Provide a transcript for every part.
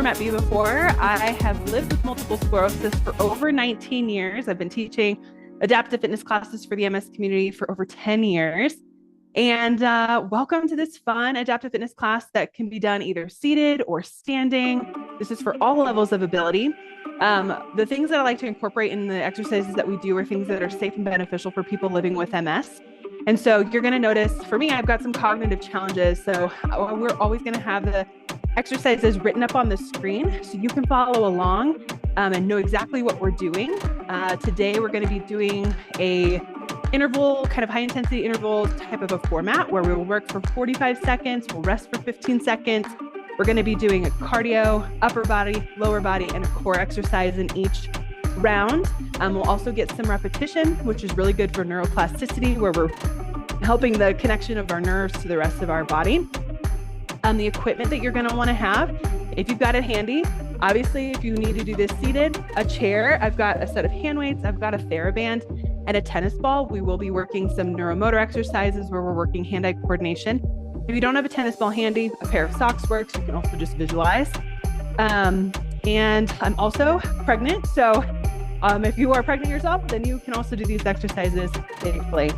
met me before, I have lived with multiple sclerosis for over 19 years. I've been teaching adaptive fitness classes for the MS community for over 10 years. And welcome to this fun adaptive fitness class that can be done either seated or standing. This is for all levels of ability. The things that I like to incorporate in the exercises that we do are things that are safe and beneficial for people living with MS. And so you're going to notice, for me, I've got some cognitive challenges. So we're always going to have the exercises written up on the screen so you can follow along and know exactly what we're doing. Today, we're going to be doing a interval, kind of high intensity interval type of a format where we will work for 45 seconds, we'll rest for 15 seconds. We're going to be doing a cardio, upper body, lower body, and a core exercise in each round. We'll also get some repetition, which is really good for neuroplasticity, where we're helping the connection of our nerves to the rest of our body. The equipment that you're going to want to have, if you've got it handy, obviously, if you need to do this seated, a chair, I've got a set of hand weights, I've got a TheraBand and a tennis ball. We will be working some neuromotor exercises where we're working hand-eye coordination. If you don't have a tennis ball handy, a pair of socks works. You can also just visualize. And I'm also pregnant. So if you are pregnant yourself, then you can also do these exercises safely.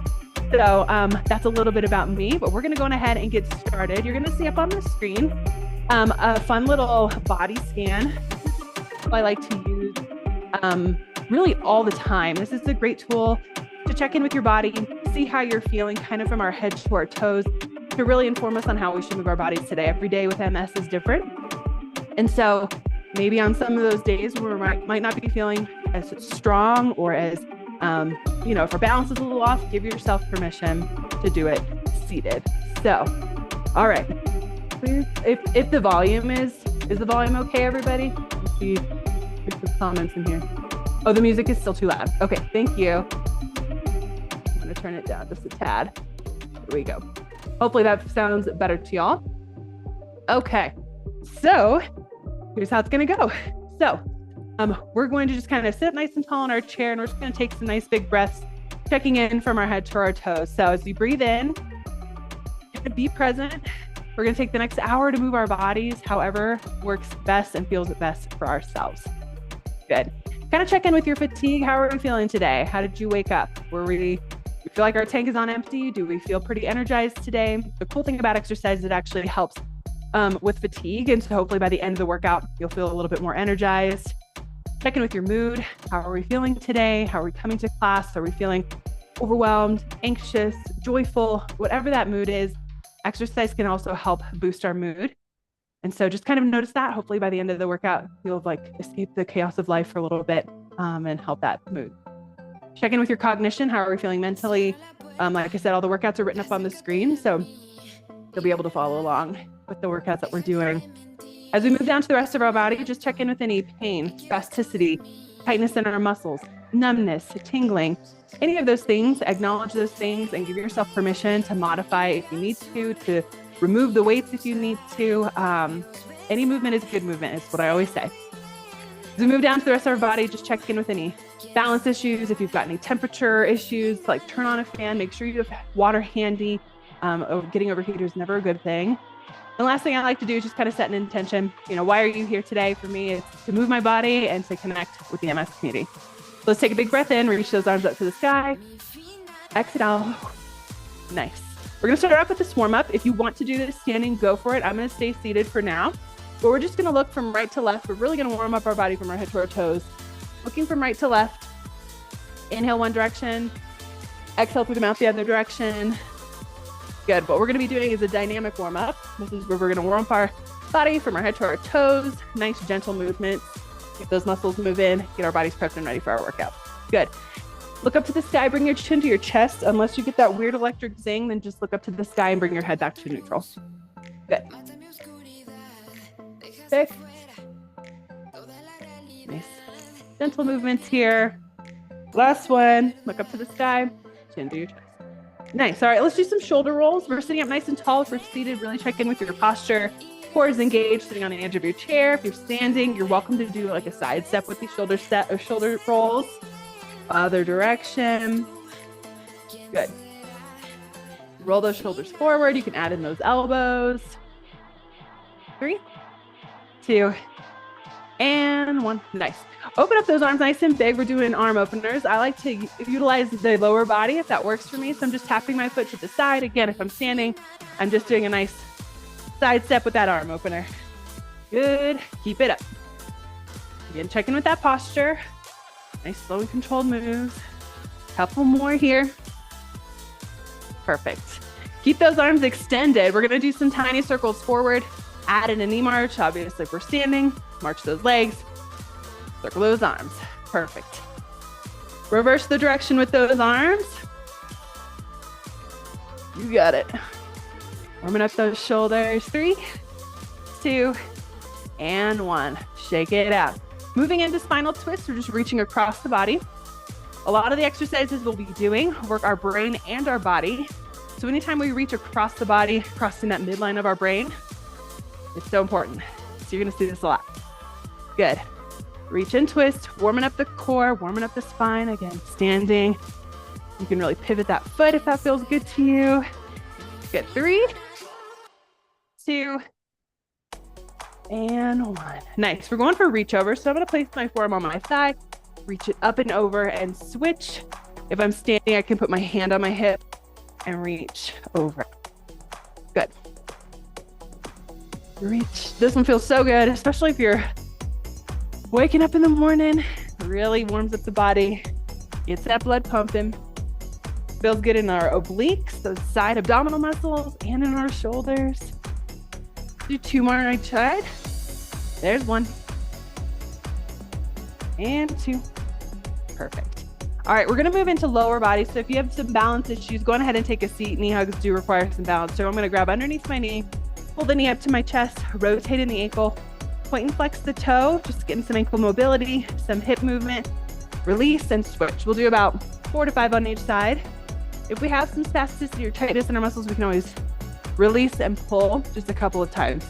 So that's a little bit about me, but we're going to go ahead and get started. You're going to see up on the screen a fun little body scan I like to use really all the time. This is a great tool to check in with your body, see how you're feeling kind of from our head to our toes, to really inform us on how we should move our bodies today. Every day with MS is different. And so maybe on some of those days where we might not be feeling as strong or as, if our balance is a little off, give yourself permission to do it seated. So, all right. Please, if the volume is the volume okay, everybody? Let's see, there's some comments in here. Oh, the music is still too loud. Okay, thank you. I'm gonna turn it down just a tad. Here we go. Hopefully that sounds better to y'all. Okay, so here's how it's gonna go. So we're going to just kind of sit nice and tall in our chair, and we're just gonna take some nice big breaths, checking in from our head to our toes. So as we breathe in, be present. We're gonna take the next hour to move our bodies however works best and feels best for ourselves. Good. Kind of check in with your fatigue. How are we feeling today? How did you wake up? We feel like our tank is on empty? Do we feel pretty energized today? The cool thing about exercise, it actually helps with fatigue. And so hopefully by the end of the workout, you'll feel a little bit more energized. Check in with your mood. How are we feeling today? How are we coming to class? Are we feeling overwhelmed, anxious, joyful? Whatever that mood is, exercise can also help boost our mood. And so just kind of notice that. Hopefully by the end of the workout, you'll escape the chaos of life for a little bit and help that mood. Check in with your cognition. How are we feeling mentally? Like I said, all the workouts are written up on the screen, so you'll be able to follow along with the workouts that we're doing. As we move down to the rest of our body, just check in with any pain, spasticity, tightness in our muscles, numbness, tingling, any of those things. Acknowledge those things and give yourself permission to modify if you need to remove the weights if you need to. Any movement is good movement, is what I always say. As we move down to the rest of our body, just check in with any balance issues. If you've got any temperature issues, like turn on a fan, make sure you have water handy. Getting overheated is never a good thing. The last thing I like to do is just kind of set an intention. Why are you here today? For me, it's to move my body and to connect with the MS community. So let's take a big breath in, reach those arms up to the sky. Exhale. Nice. We're gonna start off with this warm up. If you want to do this standing, go for it. I'm gonna stay seated for now, but we're just gonna look from right to left. We're really gonna warm up our body from our head to our toes. Looking from right to left. Inhale one direction, exhale through the mouth the other direction. Good. What we're gonna be doing is a dynamic warm up. This is where we're gonna warm up our body from our head to our toes. Nice gentle movements. Get those muscles moving, get our bodies prepped and ready for our workout. Good. Look up to the sky, bring your chin to your chest. Unless you get that weird electric zing, then just look up to the sky and bring your head back to neutral. Good. Six. Nice. Gentle movements here. Last one. Look up to the sky, chin to your chest. Nice. All right, let's do some shoulder rolls. We're sitting up nice and tall. If we're seated, really check in with your posture. Core is engaged, sitting on the edge of your chair. If you're standing, you're welcome to do like a side step with these shoulder rolls. Other direction. Good. Roll those shoulders forward. You can add in those elbows. 3, 2, And one. Nice. Open up those arms nice and big. We're doing arm openers. I like to utilize the lower body if that works for me. So I'm just tapping my foot to the side. Again, if I'm standing, I'm just doing a nice side step with that arm opener. Good. Keep it up. Again, check in with that posture. Nice, slow and controlled moves. Couple more here. Perfect. Keep those arms extended. We're going to do some tiny circles forward. Add in a knee march. Obviously, if we're standing, march those legs. Circle those arms. Perfect. Reverse the direction with those arms. You got it. Warming up those shoulders. 3, 2, and 1. Shake it out. Moving into spinal twists, we're just reaching across the body. A lot of the exercises we'll be doing work our brain and our body. So anytime we reach across the body, crossing that midline of our brain, it's so important. So you're gonna see this a lot. Good. Reach and twist, warming up the core, warming up the spine. Again, standing. You can really pivot that foot if that feels good to you. Good. 3, 2, and 1. Nice. We're going for reach over. So I'm going to place my forearm on my thigh, reach it up and over and switch. If I'm standing, I can put my hand on my hip and reach over. Good. Reach. This one feels so good, especially if you're waking up in the morning. Really warms up the body, gets that blood pumping. Feels good in our obliques, those side abdominal muscles, and in our shoulders. Do 2 more on each side. There's 1. And 2. Perfect. All right, we're gonna move into lower body. So if you have some balance issues, go on ahead and take a seat. Knee hugs do require some balance. So I'm gonna grab underneath my knee, pull the knee up to my chest, rotate in the ankle, point and flex the toe, just getting some ankle mobility, some hip movement, release and switch. We'll do about 4 to 5 on each side. If we have some spasticity or tightness in our muscles, we can always release and pull just a couple of times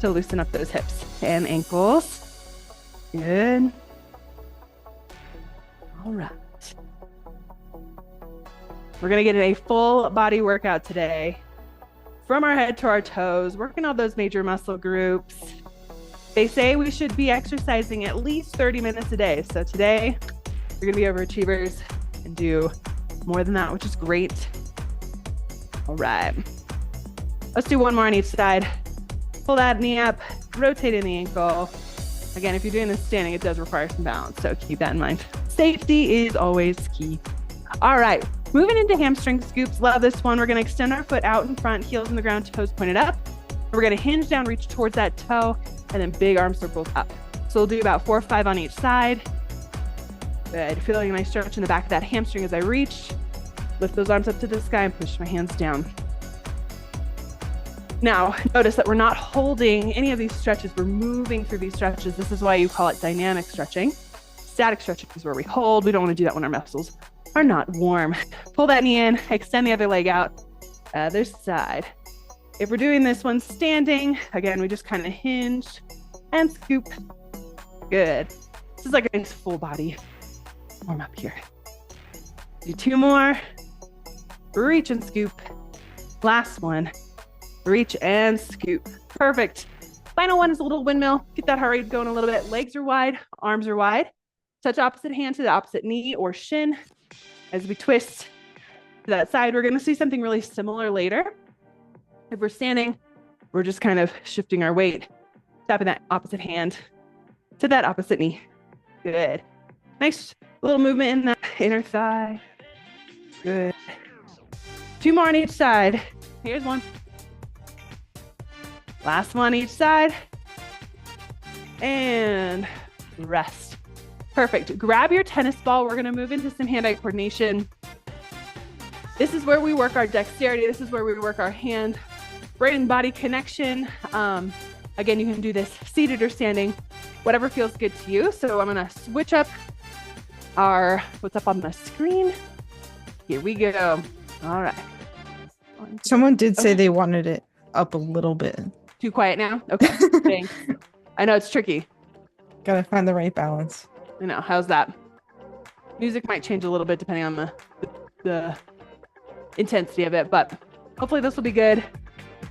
to loosen up those hips and ankles. Good. All right. We're gonna get a full body workout today. From our head to our toes, working all those major muscle groups. They say we should be exercising at least 30 minutes a day. So today, we're gonna be overachievers and do more than that, which is great. All right. Let's do 1 more on each side. Pull that knee up, rotate in the ankle. Again, if you're doing this standing, it does require some balance, so keep that in mind. Safety is always key. All right, moving into hamstring scoops. Love this one. We're gonna extend our foot out in front, heels in the ground, toes pointed up. We're gonna hinge down, reach towards that toe, and then big arm circles up. So we'll do about 4 or 5 on each side. Good, feeling a nice stretch in the back of that hamstring as I reach. Lift those arms up to the sky and push my hands down. Now, notice that we're not holding any of these stretches. We're moving through these stretches. This is why you call it dynamic stretching. Static stretching is where we hold. We don't want to do that when our muscles are not warm. Pull that knee in, extend the other leg out, other side. If we're doing this one standing, again, we just kind of hinge and scoop. Good. This is like a nice full body warm up here. Do 2 more. Reach and scoop. Last one. Reach and scoop. Perfect. Final one is a little windmill. Get that heart rate going a little bit. Legs are wide, arms are wide. Touch opposite hand to the opposite knee or shin. As we twist to that side, we're going to see something really similar later. If we're standing, we're just kind of shifting our weight, tapping that opposite hand to that opposite knee. Good. Nice little movement in that inner thigh. Good. 2 more on each side. Here's 1. Last one each side. And rest. Perfect. Grab your tennis ball. We're going to move into some hand-eye coordination. This is where we work our dexterity. This is where we work our hand, brain and body connection. Again, you can do this seated or standing, whatever feels good to you. So I'm going to switch up what's up on the screen. Here we go. All right. Someone did say they wanted it up a little bit. Too quiet now? Okay. Thanks. I know it's tricky. Gotta find the right balance. I know. How's that? Music might change a little bit depending on the intensity of it, but hopefully this will be good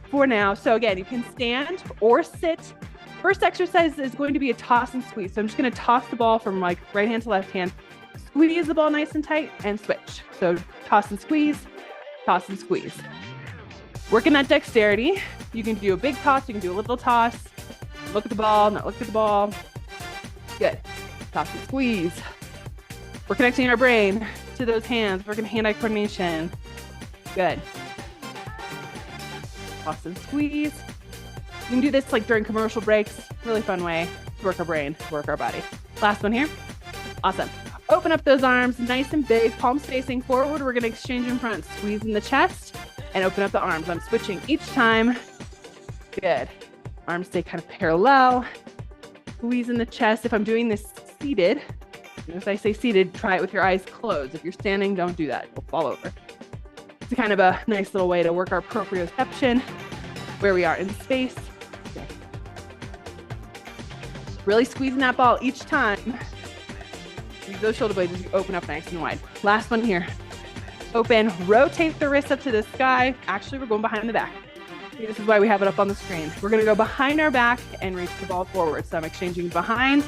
for now. So again, you can stand or sit First exercise is going to be a toss and squeeze. So I'm just going to toss the ball from like right hand to left hand, squeeze the ball nice and tight, and switch. So toss and squeeze, toss and squeeze. Working that dexterity. You can do a big toss, you can do a little toss. Look at the ball, not look at the ball. Good. Toss and squeeze. We're connecting our brain to those hands, working hand-eye coordination. Good. Toss and squeeze. You can do this like during commercial breaks. Really fun way to work our brain, to work our body. Last one here. Awesome. Open up those arms, nice and big, palms facing forward. We're gonna exchange in front, squeeze in the chest, and open up the arms. I'm switching each time. Good. Arms stay kind of parallel. Squeeze in the chest. If I'm doing this seated, if I say seated, try it with your eyes closed. If you're standing, don't do that. You'll fall over. It's kind of a nice little way to work our proprioception, where we are in space. Okay. Really squeezing that ball each time. Use those shoulder blades as you open up nice and wide. Last one here. Open, rotate the wrist up to the sky. Actually, we're going behind the back. This is why we have it up on the screen. We're gonna go behind our back and reach the ball forward. So I'm exchanging behind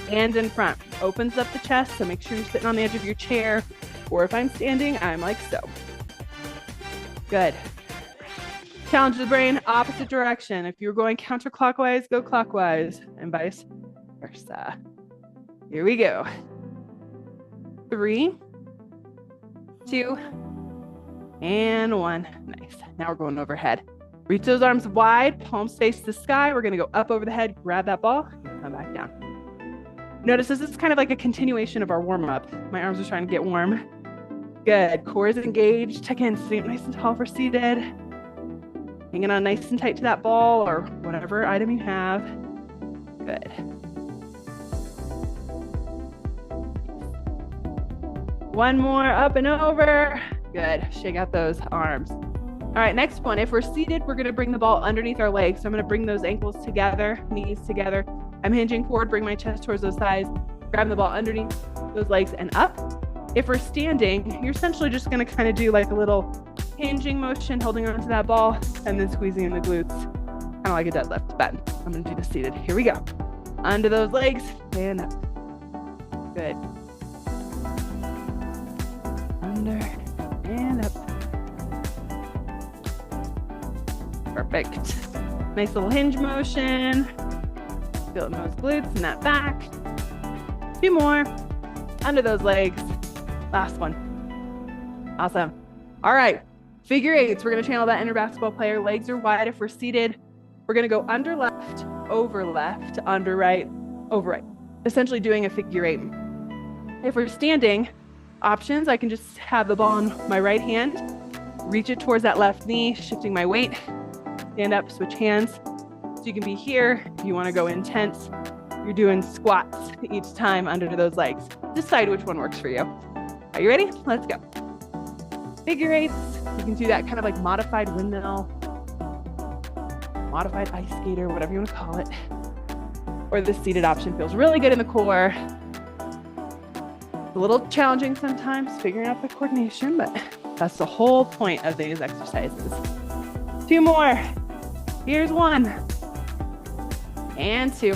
and in front. Opens up the chest, so make sure you're sitting on the edge of your chair, or if I'm standing, I'm like so. Good. Challenge the brain, opposite direction. If you're going counterclockwise, go clockwise, and vice versa. Here we go. 3, 2, and 1. Nice. Now we're going overhead. Reach those arms wide, palms face the sky. We're gonna go up over the head, grab that ball, and come back down. Notice this is kind of like a continuation of our warm-up. My arms are trying to get warm. Good, core is engaged. Again, sitting up nice and tall for seated. Hanging on nice and tight to that ball or whatever item you have. Good. One more, up and over. Good, shake out those arms. All right, next one. If we're seated, we're gonna bring the ball underneath our legs. So I'm gonna bring those ankles together, knees together. I'm hinging forward, bring my chest towards those thighs, grab the ball underneath those legs and up. If we're standing, you're essentially just gonna kind of do like a little hinging motion, holding onto that ball, and then squeezing in the glutes, kind of like a deadlift, but I'm gonna do the seated. Here we go. Under those legs, and up. Good. Under and up. Perfect. Nice little hinge motion. Feel those glutes and that back. 2 more. Under those legs. Last one. Awesome. All right. Figure eights. We're going to channel that inner basketball player. Legs are wide if we're seated. We're going to go under left, over left, under right, over right. Essentially doing a figure eight. If we're standing, options, I can just have the ball in my right hand, reach it towards that left knee, shifting my weight. Stand up, switch hands. So you can be here. If you want to go intense, you're doing squats each time under those legs. Decide which one works for you. Are you ready? Let's go. Figure eights. You can do that kind of like modified windmill, modified ice skater, whatever you want to call it. Or the seated option feels really good in the core. It's a little challenging sometimes figuring out the coordination, but that's the whole point of these exercises. 2 more. Here's 1 and 2.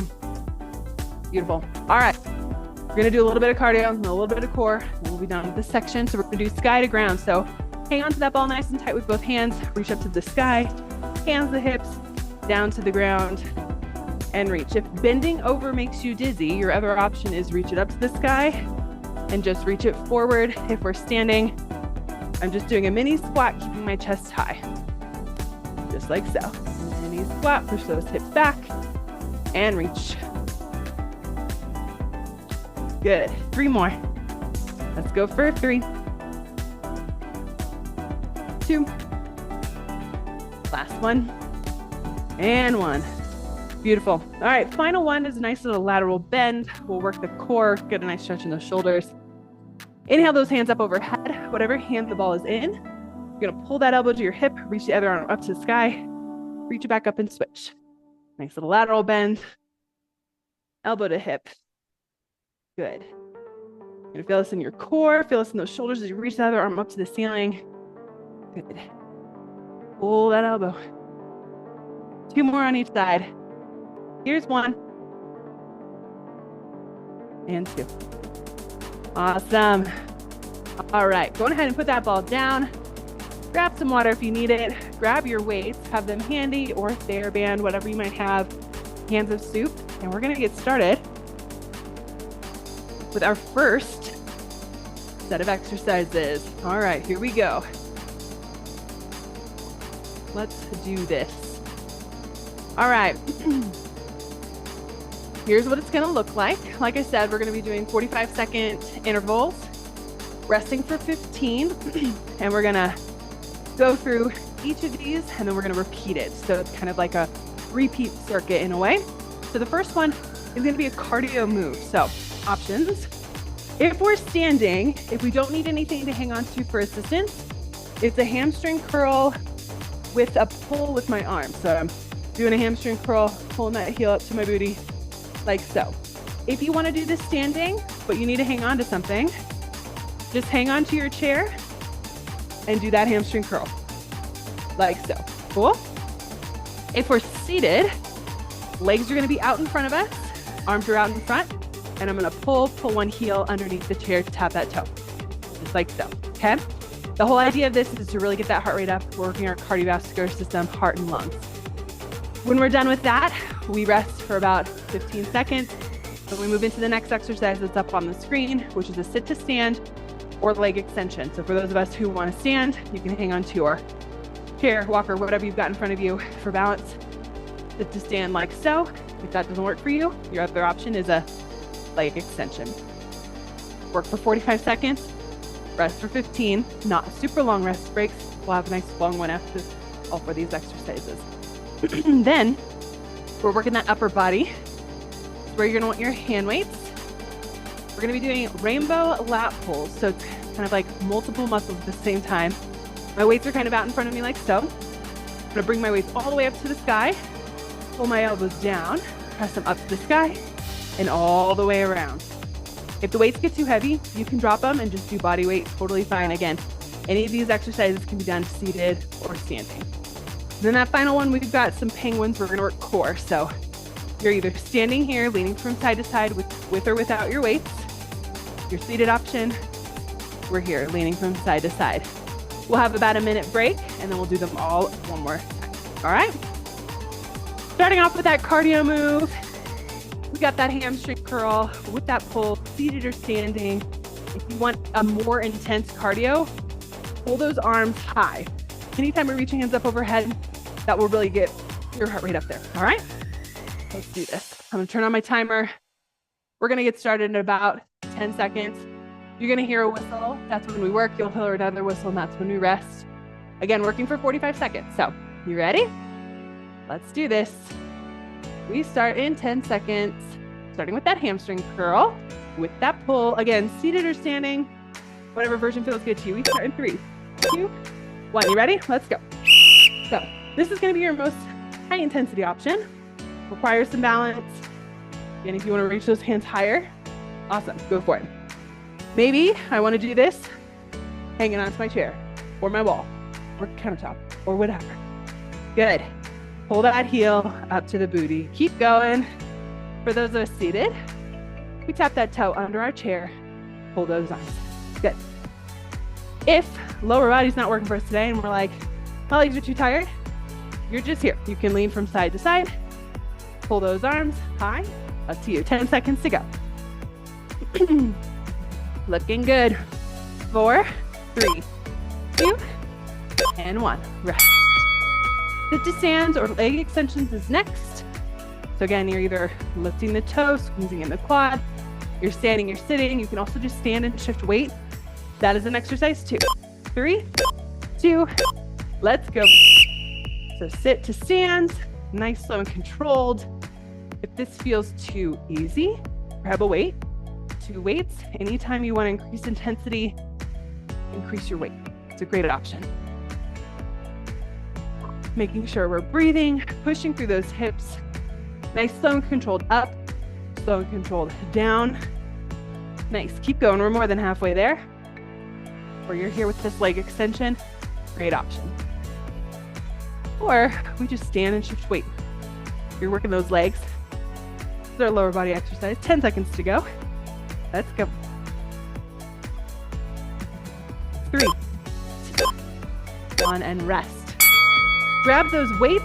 Beautiful. All right. We're going to do a little bit of cardio and a little bit of core, and we'll be done with this section. So we're going to do sky to ground. So hang on to that ball nice and tight with both hands. Reach up to the sky, hands to hips, down to the ground, and reach. If bending over makes you dizzy, your other option is reach it up to the sky and just reach it forward. If we're standing, I'm just doing a mini squat, keeping my chest high. Just like so. Mini squat, push those hips back and reach. Good. 3 more. Let's go for 3, 2. Last one. And 1. Beautiful. All right, final one is a nice little lateral bend. We'll work the core, get a nice stretch in those shoulders. Inhale those hands up overhead, whatever hand the ball is in. You're gonna pull that elbow to your hip, reach the other arm up to the sky, reach it back up and switch. Nice little lateral bend. Elbow to hip. Good. You're gonna feel this in your core, feel this in those shoulders as you reach the other arm up to the ceiling. Good. Pull that elbow. 2 more on each side. Here's 1 and 2. Awesome. All right, go ahead and put that ball down. Grab some water if you need it. Grab your weights, have them handy, or TheraBand, whatever you might have. Cans of soup, and we're gonna get started with our first set of exercises. All right, here we go. Let's do this. All right. Here's what it's gonna look like. Like I said, we're gonna be doing 45-second intervals, resting for 15, and we're gonna go through each of these, and then we're gonna repeat it. So it's kind of like a repeat circuit in a way. So the first one is gonna be a cardio move. So options. If we're standing, if we don't need anything to hang on to for assistance, it's a hamstring curl with a pull with my arm. So I'm doing a hamstring curl, pulling that heel up to my booty, like so. If you want to do this standing, but you need to hang on to something, just hang on to your chair and do that hamstring curl, like so. Cool? If we're seated, legs are going to be out in front of us, arms are out in front, and I'm going to pull one heel underneath the chair to tap that toe, just like so, okay? The whole idea of this is to really get that heart rate up, working our cardiovascular system, heart and lungs. When we're done with that, we rest for about 15 seconds. Then we move into the next exercise that's up on the screen, which is a sit to stand or leg extension. So for those of us who want to stand, you can hang on to your chair, walker, whatever you've got in front of you for balance. Sit to stand like so. If that doesn't work for you, your other option is a leg extension. Work for 45 seconds, rest for 15, not super long rest breaks. We'll have a nice long one after all for these exercises. Then we're working that upper body. Where you're gonna want your hand weights. We're gonna be doing rainbow lat pulls. So it's kind of like multiple muscles at the same time. My weights are kind of out in front of me like so. I'm gonna bring my weights all the way up to the sky, pull my elbows down, press them up to the sky, and all the way around. If the weights get too heavy, you can drop them and just do body weight, totally fine. Again, any of these exercises can be done seated or standing. Then that final one, we've got some penguins. We're gonna work core. So you're either standing here, leaning from side to side with or without your weights. Your seated option, we're here, leaning from side to side. We'll have about a minute break, and then we'll do them all one more time. All right? Starting off with that cardio move. We got that hamstring curl with that pull, seated or standing. If you want a more intense cardio, pull those arms high. Anytime we reach your hands up overhead, that will really get your heart rate up there. All right? Let's do this. I'm gonna turn on my timer. We're gonna get started in about 10 seconds. You're gonna hear a whistle. That's when we work. You'll hear another whistle, and that's when we rest. Again, working for 45 seconds. So, you ready? Let's do this. We start in 10 seconds, starting with that hamstring curl, with that pull. Again, seated or standing, whatever version feels good to you. We start in 3, 2, 1. You ready? Let's go. So, this is gonna be your most high intensity option. Requires some balance. And if you want to reach those hands higher, awesome, go for it. Maybe I want to do this hanging onto my chair or my wall or countertop or whatever. Good. Pull that heel up to the booty. Keep going. For those of us seated, we tap that toe under our chair, pull those arms. Good. If lower body's not working for us today and we're like, my legs are too tired, you're just here. You can lean from side to side. Pull those arms high, up to you. 10 seconds to go. Looking good. 4, 3, 2, and 1. Rest. Sit to stand or leg extensions is next. So again, you're either lifting the toes, squeezing in the quad, you're standing, you're sitting. You can also just stand and shift weight. That is an exercise too. 3, 2, let's go. So sit to stand, nice, slow, and controlled. If this feels too easy, grab a weight, 2 weights. Anytime you want to increase intensity, increase your weight. It's a great option. Making sure we're breathing, pushing through those hips. Nice, slow and controlled up, slow and controlled down. Nice, keep going. We're more than halfway there. Or you're here with this leg extension, great option. Or we just stand and shift weight. You're working those legs, is our lower body exercise. 10 seconds to go. Let's go. 3, 2, 1, and rest. Grab those weights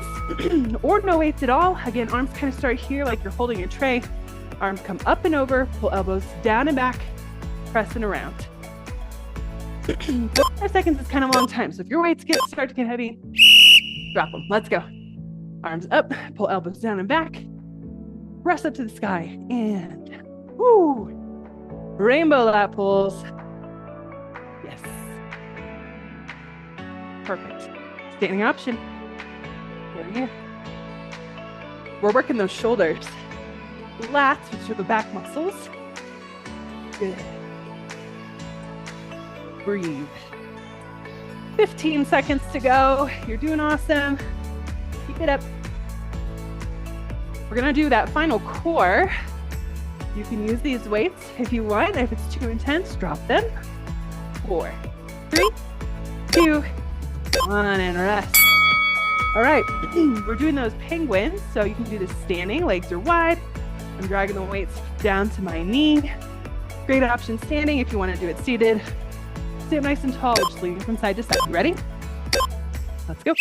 or no weights at all. Again, arms kind of start here like you're holding a tray. Arms come up and over, pull elbows down and back, pressing around. 5 seconds is kind of a long time. So if your weights start to get heavy, drop them. Let's go. Arms up, pull elbows down and back, press up to the sky, and woo, rainbow lat pulls. Yes. Perfect. Standing option. Here. We're working those shoulders. Lats, which are the back muscles. Good. Breathe. 15 seconds to go. You're doing awesome. Keep it up. We're gonna do that final core. You can use these weights if you want. If it's too intense, drop them. 4, 3, 2, 1, and rest. All right, we're doing those penguins. So you can do this standing, legs are wide. I'm dragging the weights down to my knee. Great option standing if you want to do it seated. Stay up nice and tall, just leaning from side to side. You ready? Let's go.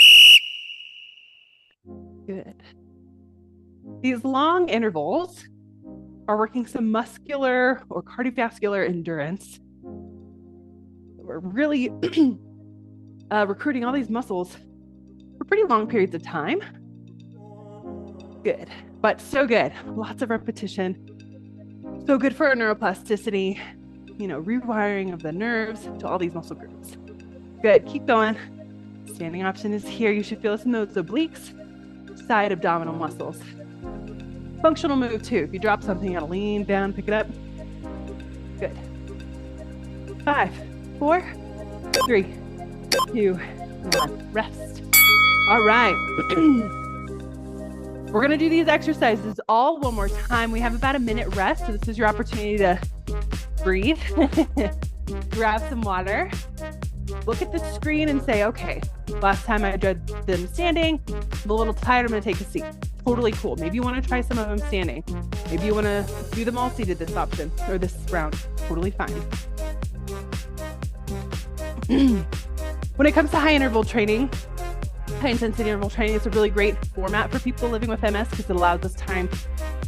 Good. These long intervals are working some muscular or cardiovascular endurance. We're really recruiting all these muscles for pretty long periods of time. Good, but so good. Lots of repetition. So good for our neuroplasticity, rewiring of the nerves to all these muscle groups. Good, keep going. Standing option is here. You should feel this in those obliques, side abdominal muscles. Functional move too. If you drop something, you gotta lean down, pick it up. Good. 5, 4, 3, 2, 1. Rest. All right. We're gonna do these exercises all one more time. We have about a minute rest, so this is your opportunity to breathe, grab some water, look at the screen and say, okay, last time I did them standing, I'm a little tired, I'm gonna take a seat. Totally cool. Maybe you wanna try some of them standing. Maybe you wanna do them all seated this option, or this round. Totally fine. When it comes to high intensity interval training, it's a really great format for people living with MS because it allows us time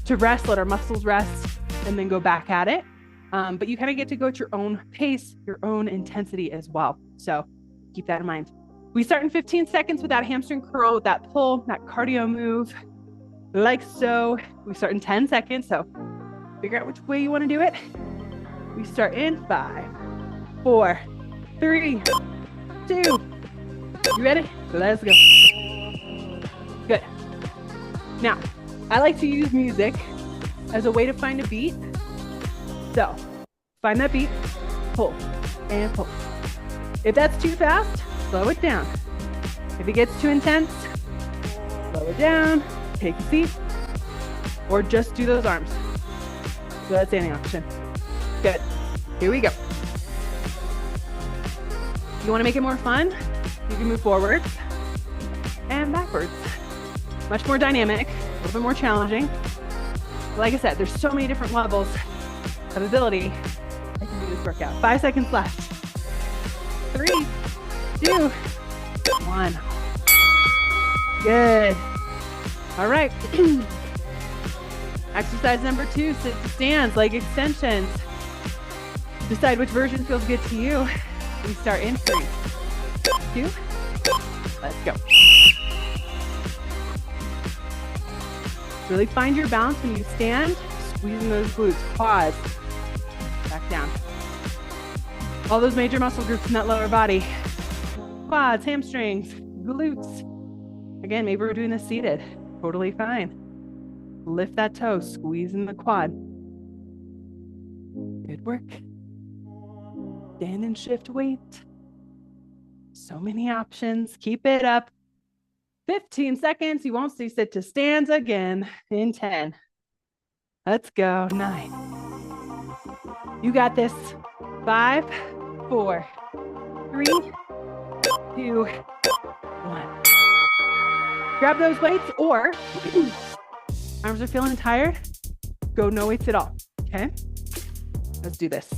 to rest, let our muscles rest, and then go back at it. But you kind of get to go at your own pace, your own intensity as well. So keep that in mind. We start in 15 seconds with that hamstring curl, with that pull, that cardio move, like so. We start in 10 seconds. So figure out which way you want to do it. We start in 5, 4, 3, 2. You ready? Let's go. Good. Now, I like to use music as a way to find a beat. So, find that beat, pull, and pull. If that's too fast, slow it down. If it gets too intense, slow it down, take a seat, or just do those arms. So that's standing option. Good. Here we go. You want to make it more fun? You can move forwards and backwards. Much more dynamic, a little bit more challenging. Like I said, there's so many different levels of ability I can do this workout. 5 seconds left. 3, 2, 1. Good. All right. Exercise number 2, sit to stands, leg extensions. Decide which version feels good to you. We start in 3, 2, let's go. Really find your balance when you stand, squeezing those glutes, quads, back down. All those major muscle groups in that lower body. Quads, hamstrings, glutes. Again, maybe we're doing this seated. Totally fine. Lift that toe, squeeze in the quad. Good work. Stand and shift weight. So many options. Keep it up. 15 seconds. You won't see sit to stands again in 10. Let's go. 9. You got this. 5, 4, 3, 2, 1. Grab those weights, or arms are feeling tired. Go no weights at all. Okay. Let's do this.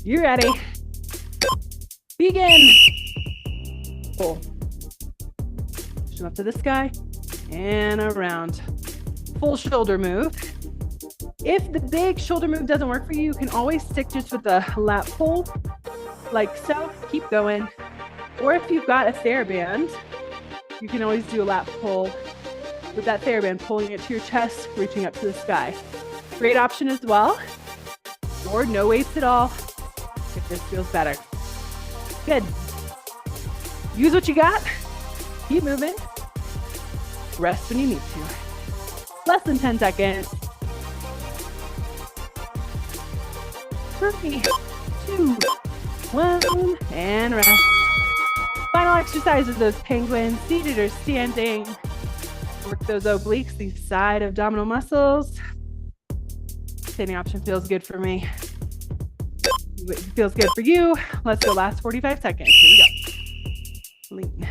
You ready? Begin. Pull. Push them up to the sky and around. Full shoulder move. If the big shoulder move doesn't work for you, you can always stick just with the lat pull, like so. Keep going. Or if you've got a TheraBand, you can always do a lat pull with that TheraBand, pulling it to your chest, reaching up to the sky. Great option as well. Or no weights at all if this feels better. Good. Use what you got. Keep moving. Rest when you need to. Less than 10 seconds. 3, 2, 1, and rest. Final exercise is those penguins, seated or standing. Work those obliques, these side abdominal muscles. Standing option feels good for me. It feels good for you. Let's go last 45 seconds. Here we go. Lean.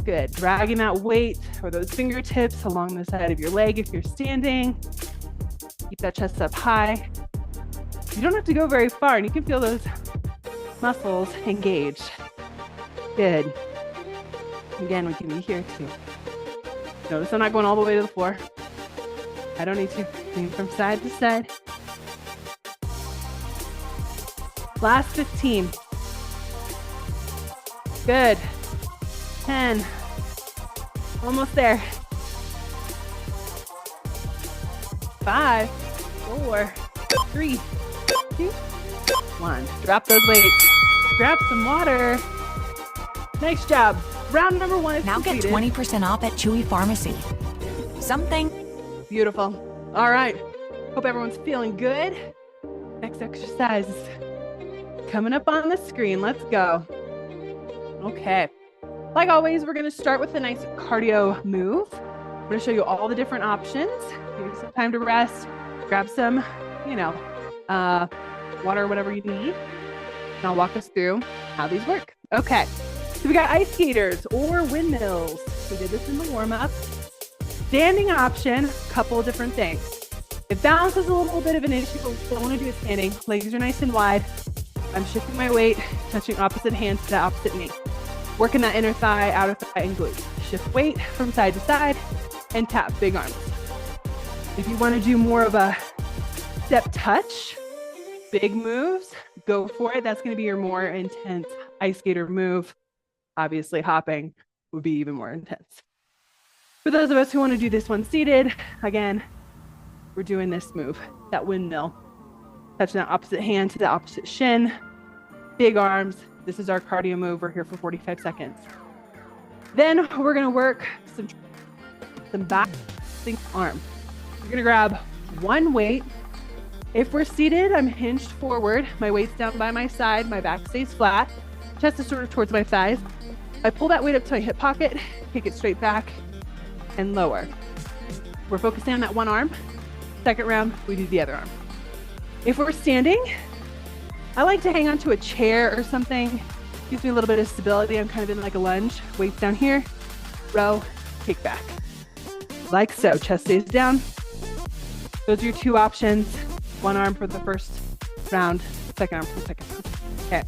Good. Dragging that weight or those fingertips along the side of your leg if you're standing. Keep that chest up high. You don't have to go very far, and you can feel those muscles engaged. Good. Again, we can be here too. Notice I'm not going all the way to the floor. I don't need to. Lean from side to side. Last 15. Good. 10. Almost there. 5, 4, 3, 2, 1. Drop those weights. Grab some water. Nice job. Round number 1 is now completed. Get 20% off at Chewy Pharmacy. Something. Beautiful. All right. Hope everyone's feeling good. Next exercise is coming up on the screen. Let's go. Okay. Like always, we're going to start with a nice cardio move. I'm going to show you all the different options. Give you some time to rest. Grab some, water or whatever you need. And I'll walk us through how these work. Okay. So we got ice skaters or windmills. We did this in the warm-up. Standing option, couple of different things. If balance is a little bit of an issue, but we still want to do it standing. Legs are nice and wide. I'm shifting my weight, touching opposite hand to the opposite knee. Working that inner thigh, outer thigh, and glutes. Shift weight from side to side and tap big arms. If you want to do more of a step touch, big moves, go for it. That's going to be your more intense ice skater move. Obviously, hopping would be even more intense. For those of us who want to do this one seated, again, we're doing this move, that windmill. Touching that opposite hand to the opposite shin, big arms. This is our cardio move. We're here for 45 seconds. Then we're going to work some back arm. You're going to grab one weight. If we're seated, I'm hinged forward. My weight's down by my side. My back stays flat. Chest is sort of towards my thighs. I pull that weight up to my hip pocket, take it straight back and lower. We're focusing on that one arm. Second round, we do the other arm. If we're standing, I like to hang onto a chair or something. Gives me a little bit of stability. I'm kind of in like a lunge. Weights down here, row, kick back. Like so, chest stays down. Those are your two options. One arm for the first round, second arm for the second round. Okay.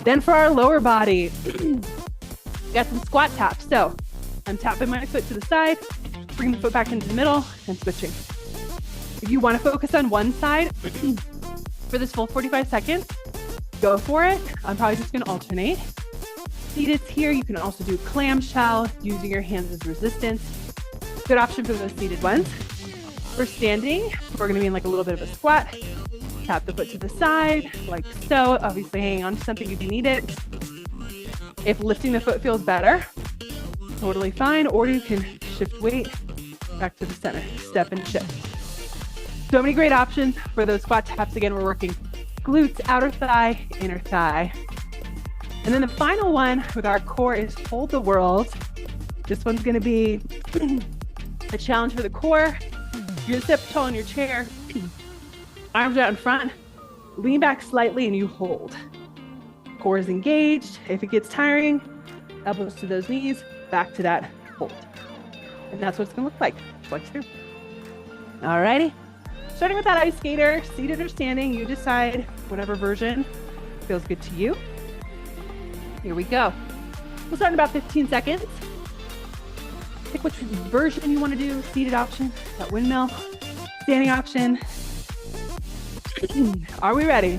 Then for our lower body, we got some squat taps. So I'm tapping my foot to the side, bringing the foot back into the middle and switching. If you want to focus on one side for this full 45 seconds, go for it. I'm probably just going to alternate. Seated here, you can also do clamshell using your hands as resistance. Good option for those seated ones. For standing, we're going to be in like a little bit of a squat. Tap the foot to the side, like so. Obviously hang on to something if you need it. If lifting the foot feels better, totally fine. Or you can shift weight back to the center, step and shift. So many great options for those squat taps. Again, we're working glutes, outer thigh, inner thigh. And then the final one with our core is hold the world. This one's going to be a challenge for the core. You're gonna step tall in your chair, arms out in front, lean back slightly and you hold. Core is engaged. If it gets tiring, elbows to those knees, back to that hold. And that's what it's gonna look like. Flex through. All righty. Starting with that ice skater, seated or standing, you decide whatever version feels good to you. Here we go. We'll start in about 15 seconds. Pick which version you want to do. Seated option, that windmill, standing option. Are we ready?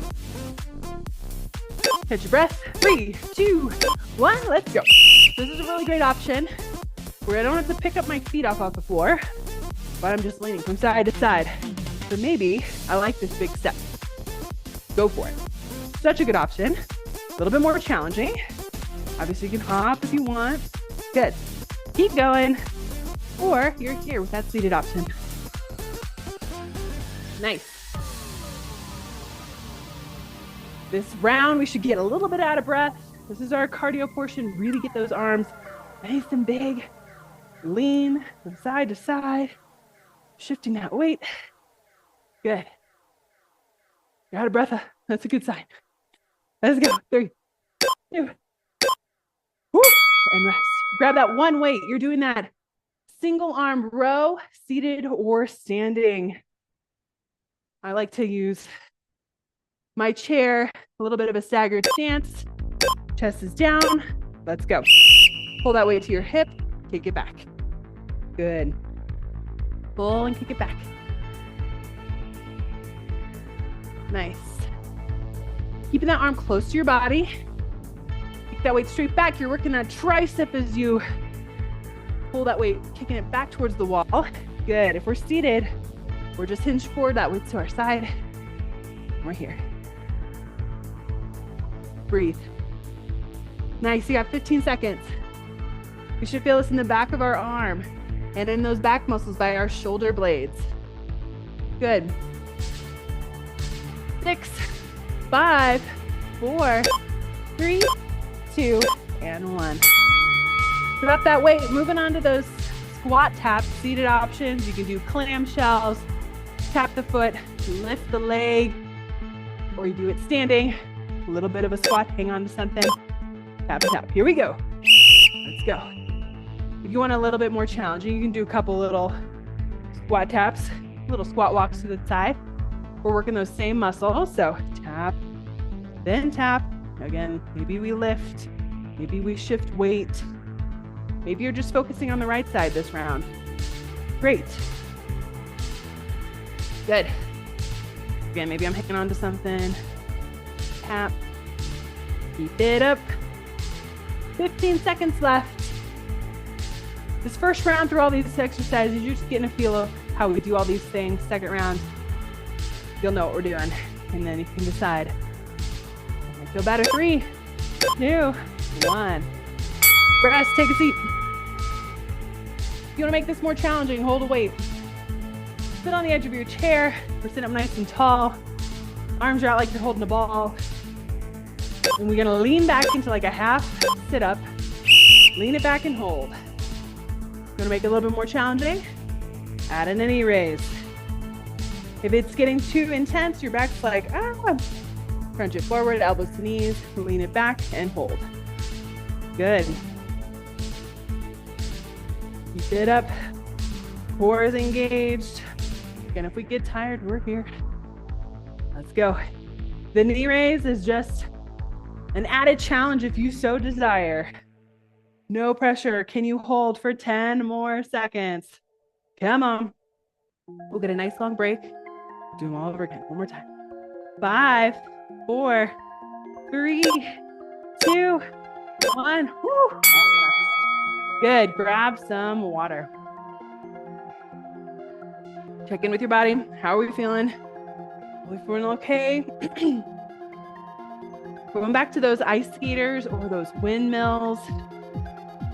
Catch your breath. 3, 2, 1, let's go. This is a really great option where I don't have to pick up my feet off the floor, but I'm just leaning from side to side. So maybe I like this big step. Go for it. Such a good option. A little bit more challenging. Obviously you can hop if you want. Good. Keep going. Or you're here with that seated option. Nice. This round, we should get a little bit out of breath. This is our cardio portion. Really get those arms nice and big. Lean from side to side. Shifting that weight. Good. You're out of breath. That's a good sign. Let's go. 3, 2. Woo. And rest. Grab that one weight. You're doing that single arm row, seated or standing. I like to use my chair, a little bit of a staggered stance. Chest is down. Let's go. Pull that weight to your hip. Kick it back. Good. Pull and kick it back. Nice. Keeping that arm close to your body. Kick that weight straight back. You're working that tricep as you pull that weight, kicking it back towards the wall. Good. If we're seated, we're just hinged forward, that weight to our side. We're here. Breathe. Nice. You got 15 seconds. We should feel this in the back of our arm and in those back muscles by our shoulder blades. Good. 6, 5, 4, 3, 2, and 1. Drop that weight. Moving on to those squat taps, seated options. You can do clamshells, tap the foot, lift the leg, or you do it standing. A little bit of a squat, hang on to something. Tap and tap. Here we go. Let's go. If you want a little bit more challenging, you can do a couple little squat taps, little squat walks to the side. We're working those same muscles. So tap, then tap. Again, maybe we lift, maybe we shift weight. Maybe you're just focusing on the right side this round. Great. Good. Again, maybe I'm hanging on to something. Tap. Keep it up. 15 seconds left. This first round through all these exercises, you're just getting a feel of how we do all these things. Second round, you'll know what we're doing. And then you can decide. I feel better. 3, 2, 1. Rest, take a seat. If you want to make this more challenging, hold a weight. Sit on the edge of your chair or sit up nice and tall. Arms are out like you're holding a ball. And we're gonna lean back into like a half sit up. Lean it back and hold. Gonna make it a little bit more challenging. Add in a knee raise. If it's getting too intense, your back's like, crunch it forward, elbows to knees, lean it back and hold. Good. Keep it up. Core is engaged. Again, if we get tired, we're here. Let's go. The knee raise is just an added challenge if you so desire. No pressure. Can you hold for 10 more seconds? Come on. We'll get a nice long break. Do them all over again. One more time. 5, 4, 3, 2, 1. Woo. Good. Grab some water. Check in with your body. How are we feeling? Are we feeling okay? Going back to those ice skaters or those windmills.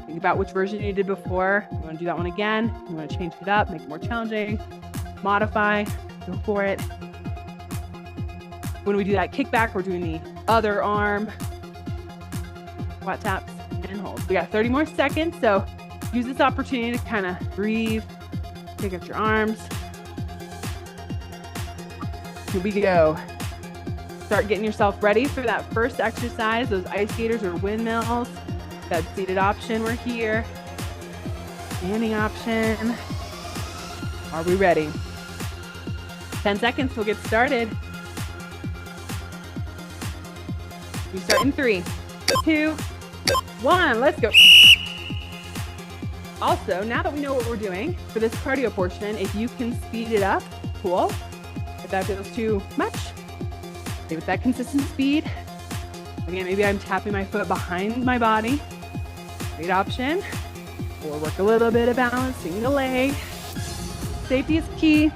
Think about which version you did before. You want to do that one again. You want to change it up, make it more challenging, modify, go for it. When we do that kickback, we're doing the other arm. Squat taps and hold. We got 30 more seconds, so use this opportunity to kind of breathe, take out your arms. Here we go. Start getting yourself ready for that first exercise, those ice skaters or windmills. That seated option, we're here. Standing option. Are we ready? 10 seconds, we'll get started. We start in 3, 2, 1, let's go. Also, now that we know what we're doing for this cardio portion, if you can speed it up, cool. If that feels too much, stay with that consistent speed. Again, maybe I'm tapping my foot behind my body. Great option. Or work a little bit of balancing the leg. Safety is key.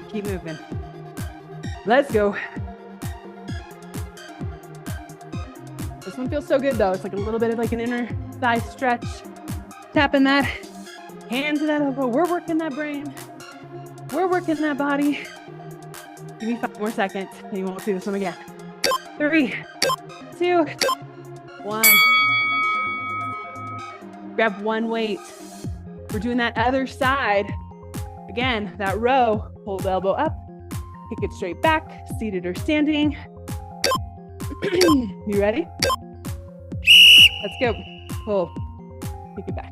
Keep moving. Let's go. This one feels so good though. It's like a little bit of like an inner thigh stretch. Tapping that hand to that elbow. We're working that brain. We're working that body. Give me 5 more seconds and you won't see this one again. 3, 2, 1. Grab one weight. We're doing that other side. Again, that row, hold the elbow up, kick it straight back, seated or standing. You ready? Let's go. Hold, kick it back.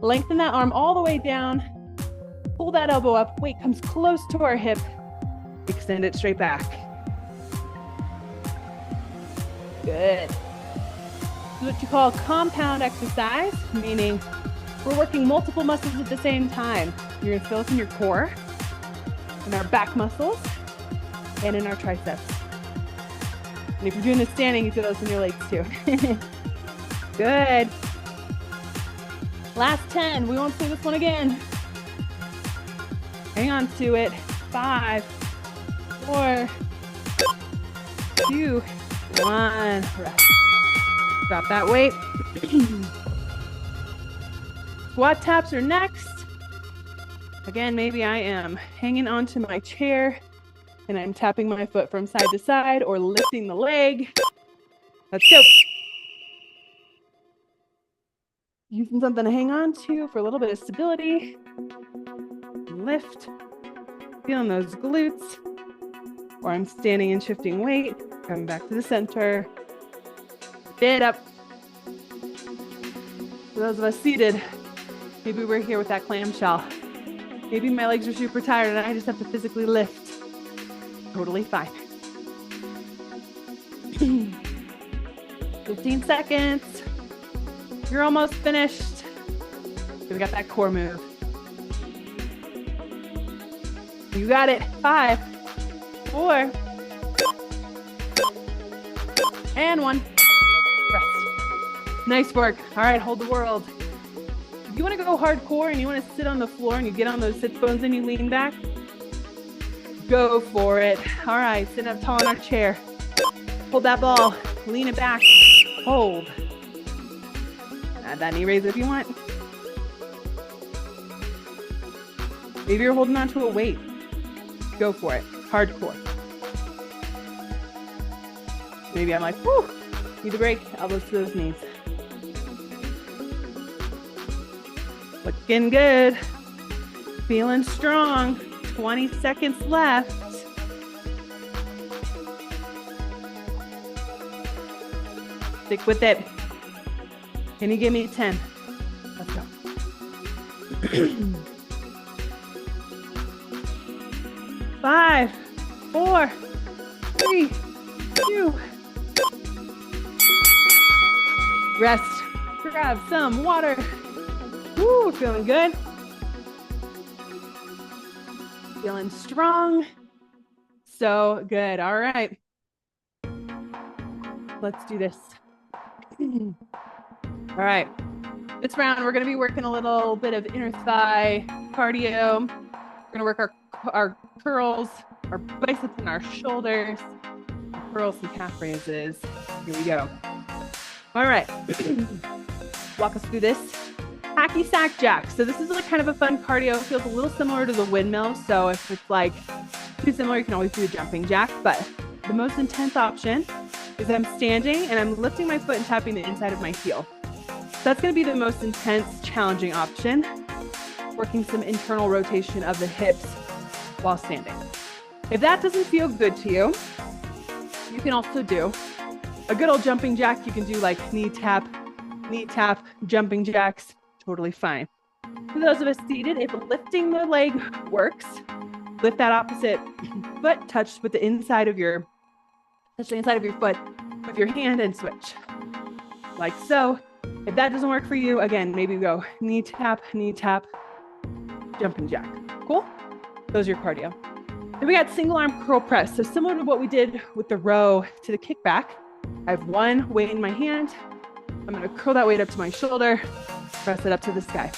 Lengthen that arm all the way down. Pull that elbow up, weight comes close to our hip. Extend it straight back. Good. This is what you call a compound exercise, meaning we're working multiple muscles at the same time. You're gonna feel this in your core, in our back muscles, and in our triceps. And if you're doing this standing, you feel this in your legs too. Good. Last 10, we won't see this one again. Hang on to it. 5, 4, 2, 1. Rest. Drop that weight. Squat taps are next. Again, maybe I am hanging onto my chair and I'm tapping my foot from side to side or lifting the leg. Let's go. Using something to hang on to for a little bit of stability. Lift. Feeling those glutes. Or I'm standing and shifting weight. Coming back to the center. Bit up. For those of us seated, maybe we're here with that clamshell. Maybe my legs are super tired and I just have to physically lift. Totally fine. 15 seconds. You're almost finished. We got that core move. You got it. 5, 4, and 1. Rest. Nice work. All right, hold the world. If you want to go hardcore and you want to sit on the floor and you get on those sit bones and you lean back, go for it. All right, sit up tall in our chair. Hold that ball. Lean it back. Hold. Add that knee raise if you want. Maybe you're holding on to a weight. Go for it. Hardcore. Maybe I'm like, whew, need a break. Elbows to those knees. Looking good. Feeling strong. 20 seconds left. Stick with it. Can you give me 10? Let's go. 5, 4, 3, 2. Rest. Grab some water. Woo, feeling good. Feeling strong. So good. All right. Let's do this. All right. This round, we're going to be working a little bit of inner thigh cardio. We're going to work our curls, our biceps and our shoulders, curls and calf raises. Here we go. All right. Walk us through this. Hacky sack jack. So this is like kind of a fun cardio. It feels a little similar to the windmill. So if it's like too similar, you can always do a jumping jack. But the most intense option is I'm standing and I'm lifting my foot and tapping the inside of my heel. So that's going to be the most intense, challenging option. Working some internal rotation of the hips while standing. If that doesn't feel good to you, you can also do a good old jumping jack. You can do like knee tap knee tap, jumping jacks, totally fine. For those of us seated, if lifting the leg works, lift that opposite foot, touch with the inside of your, touch the inside of your foot with your hand and switch. Like so. If that doesn't work for you, again, maybe go knee tap, jumping jack. Cool? Those are your cardio. Then we got single arm curl press. So similar to what we did with the row to the kickback, I have one weight in my hand. I'm gonna curl that weight up to my shoulder, press it up to the sky.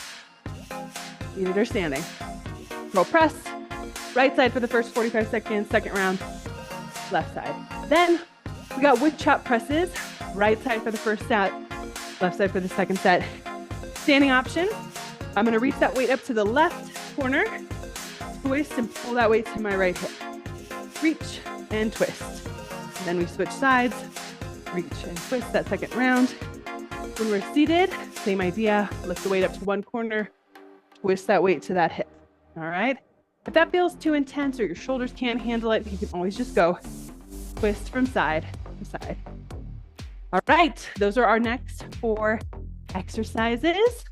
Seated or standing. Curl press, right side for the first 45 seconds, second round, left side. Then we got wood chop presses, right side for the first set, left side for the second set. Standing option, I'm gonna reach that weight up to the left corner, twist and pull that weight to my right hip. Reach and twist. And then we switch sides, reach and twist that second round. When we're seated, same idea, lift the weight up to one corner, twist that weight to that hip, all right? If that feels too intense or your shoulders can't handle it, you can always just go twist from side to side. All right, those are our next 4 exercises.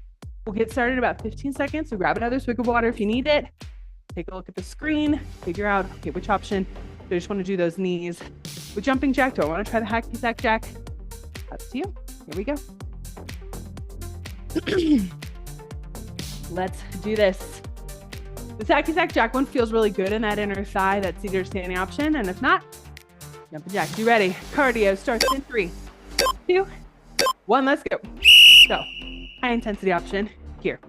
We'll get started in about 15 seconds, so grab another swig of water if you need it. Take a look at the screen, figure out, okay, which option do I just want to do those knees? With jumping jack, do I want to try the hacky sack jack? Up to you. Here we go. Let's do this. The hacky sack jack one feels really good in that inner thigh, that seated or standing option, and if not, jumping jack. You ready? Cardio starts in 3, 2, 1, let's go. So, high intensity option here.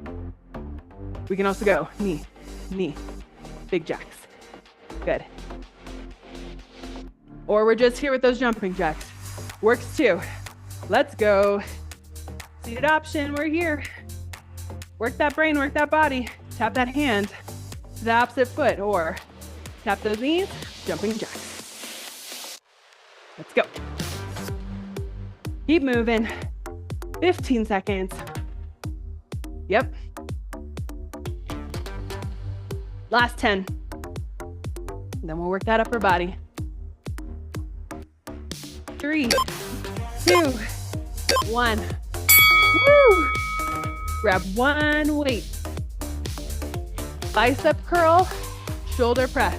We can also go knee, big jacks. Good. Or we're just here with those jumping jacks. Works too. Let's go. Seated option, we're here. Work that brain, work that body. Tap that hand to the opposite foot or tap those knees, jumping jacks. Let's go. Keep moving. 15 seconds. Yep. Last 10. Then we'll work that upper body. 3, 2, 1. Woo! Grab one weight. Bicep curl, shoulder press.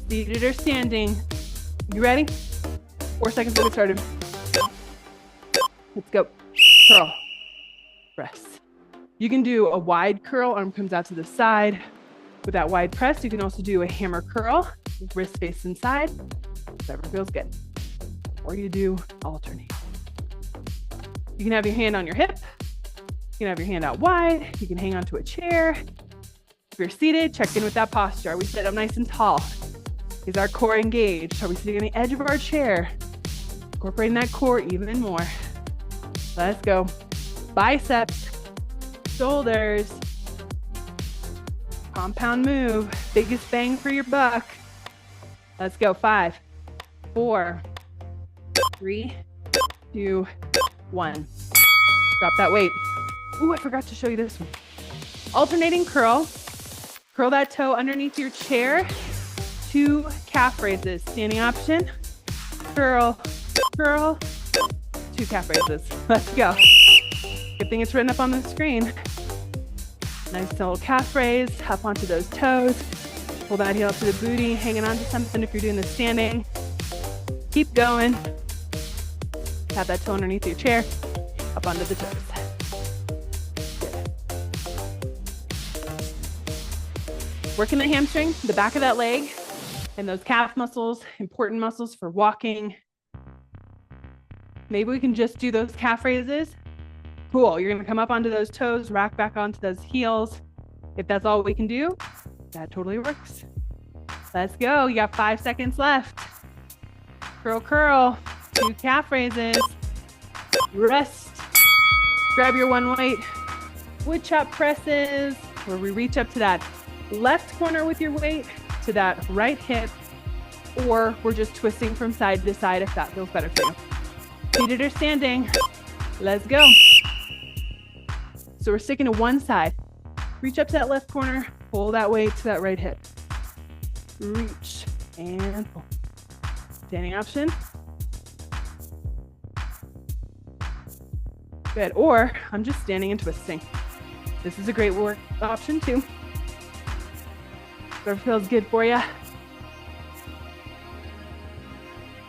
Seated or standing. You ready? 4 seconds to get started. Let's go. Curl, press. You can do a wide curl, arm comes out to the side. With that wide press, you can also do a hammer curl, wrist face inside, whatever feels good. Or you do alternate. You can have your hand on your hip. You can have your hand out wide. You can hang onto a chair. If you're seated, check in with that posture. Are we set up nice and tall? Is our core engaged? Are we sitting on the edge of our chair? Incorporating that core even more. Let's go. Biceps, shoulders, compound move, biggest bang for your buck. Let's go. 5, 4, 3, 2, 1. Drop that weight. Ooh, I forgot to show you this one. Alternating curl. Curl that toe underneath your chair. 2 calf raises. Standing option. Curl, curl, 2 calf raises. Let's go. Good thing it's written up on the screen. Nice little calf raise, up onto those toes. Pull that heel up to the booty, hanging onto something if you're doing the standing. Keep going. Tap that toe underneath your chair, up onto the toes. Good. Working the hamstring, the back of that leg, and those calf muscles, important muscles for walking. Maybe we can just do those calf raises. Cool, you're gonna come up onto those toes, rack back onto those heels. If that's all we can do, that totally works. Let's go, you got 5 seconds left. Curl, curl, 2 calf raises. Rest, grab your one weight. Wood chop presses, where we reach up to that left corner with your weight, to that right hip, or we're just twisting from side to side if that feels better for you. Seated or standing, let's go. So we're sticking to one side. Reach up to that left corner, pull that weight to that right hip. Reach and pull. Standing option. Good. Or I'm just standing and twisting. This is a great work option too. Whatever feels good for you.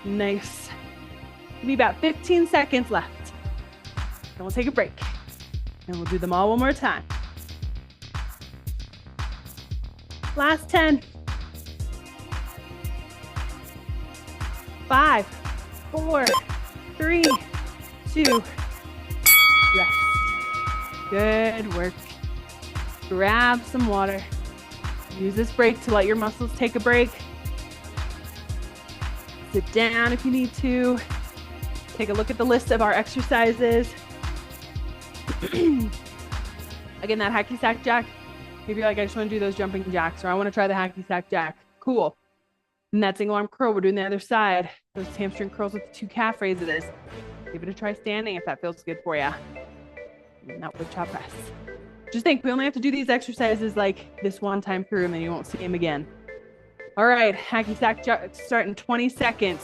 Nice. Give me about 15 seconds left. Then we'll take a break. And we'll do them all one more time. Last 10. 5, 4, 3, 2, rest. Good work. Grab some water. Use this break to let your muscles take a break. Sit down if you need to. Take a look at the list of our exercises. Again, that hacky sack jack. Maybe you're like, I just want to do those jumping jacks, or I want to try the hacky sack jack. Cool. And that single arm curl, we're doing the other side. Those hamstring curls with the 2 calf raises. Give it a try standing if that feels good for you. And that wood chop press. Just think, we only have to do these exercises like this one time through, and then you won't see them again. All right, hacky sack jack, start in 20 seconds.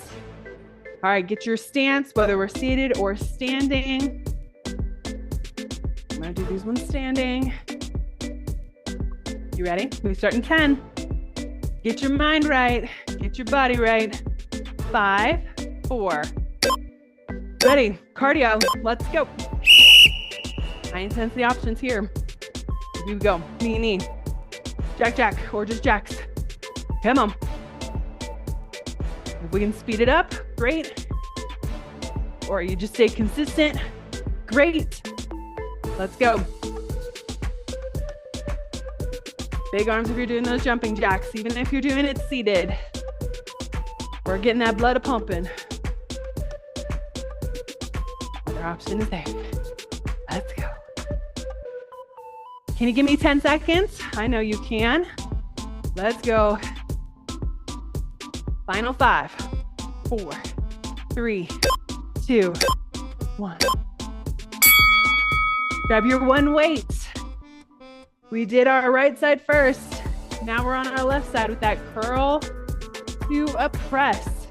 All right, get your stance, whether we're seated or standing. I'm gonna do these ones standing. You ready? We start in 10. Get your mind right. Get your body right. 5, 4. Ready? Cardio. Let's go. High intensity options here. Here we go. Knee, knee. Jack, jack, or just jacks. Come on. If we can speed it up, great. Or you just stay consistent, great. Let's go. Big arms if you're doing those jumping jacks, even if you're doing it seated. We're getting that blood pumping. Other option is there. Let's go. Can you give me 10 seconds? I know you can. Let's go. Final 5, 4, 3, 2, 1. Grab your one weight. We did our right side first. Now we're on our left side with that curl to a press.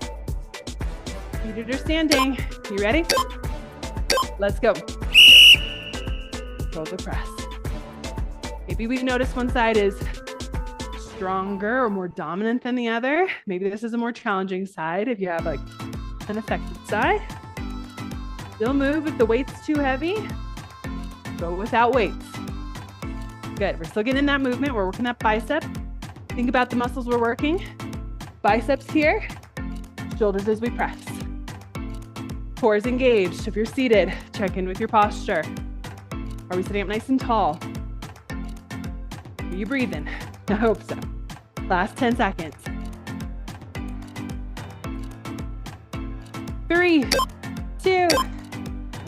Seated or standing. You ready? Let's go. Curl to press. Maybe we notice one side is stronger or more dominant than the other. Maybe this is a more challenging side if you have like an affected side. Still move if the weight's too heavy. Go without weights. Good. We're still getting in that movement. We're working that bicep. Think about the muscles we're working. Biceps here, shoulders as we press. Core engaged. If you're seated, check in with your posture. Are we sitting up nice and tall? Are you breathing? I hope so. Last 10 seconds. 3, 2,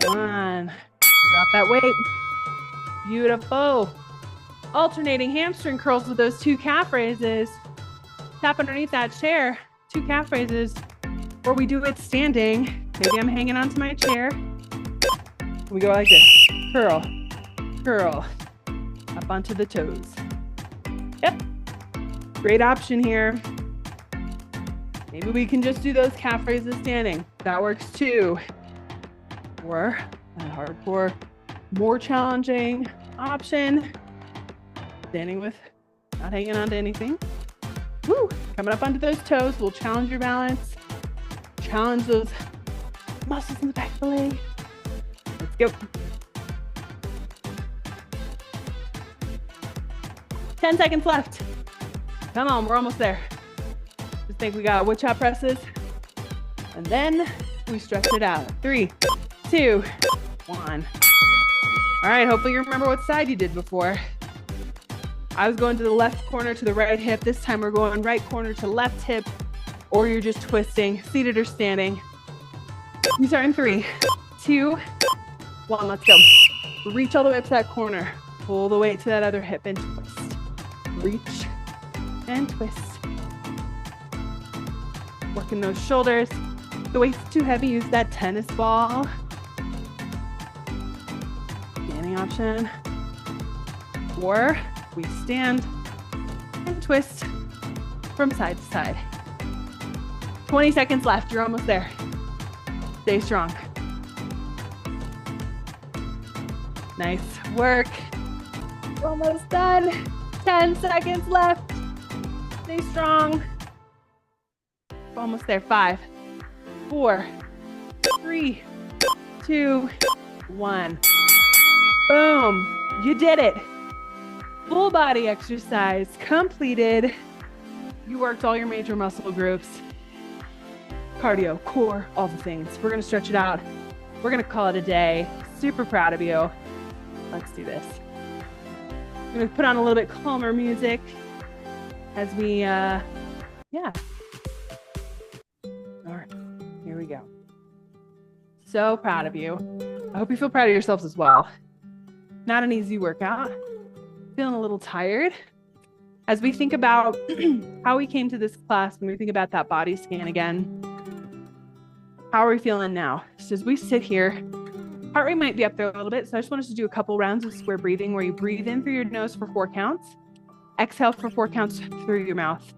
1. Drop that weight. Beautiful. Alternating hamstring curls with those 2 calf raises. Tap underneath that chair, 2 calf raises. Or we do it standing. Maybe I'm hanging onto my chair. We go like this. Curl, curl, up onto the toes. Yep. Great option here. Maybe we can just do those calf raises standing. That works too. Or that hardcore, more challenging option. Standing with, not hanging on to anything. Woo! Coming up onto those toes. We'll challenge your balance. Challenge those muscles in the back of the leg. Let's go. 10 seconds left. Come on, we're almost there. Just think we got wood chop presses. And then we stretch it out. 3, 2, 1. All right, hopefully you remember what side you did before. I was going to the left corner to the right hip. This time we're going right corner to left hip, or you're just twisting, seated or standing. We start in 3, 2, 1, let's go. Reach all the way up to that corner. Pull the weight to that other hip and twist. Reach and twist. Working those shoulders. If the weight's too heavy, use that tennis ball. Standing option. Or we stand and twist from side to side. 20 seconds left. You're almost there. Stay strong. Nice work. We're almost done. 10 seconds left. Stay strong. We're almost there. 5, 4, 3, 2, 1. Boom. You did it. Full body exercise completed. You worked all your major muscle groups. Cardio, core, all the things. We're going to stretch it out. We're going to call it a day. Super proud of you. Let's do this. I'm going to put on a little bit calmer music as we, yeah. All right, here we go. So proud of you. I hope you feel proud of yourselves as well. Not an easy workout. Feeling a little tired. As we think about how we came to this class, when we think about that body scan again, how are we feeling now? So as we sit here, heart rate might be up there a little bit. So I just want us to do a couple rounds of square breathing where you breathe in through your nose for 4 counts. Exhale for 4 counts through your mouth.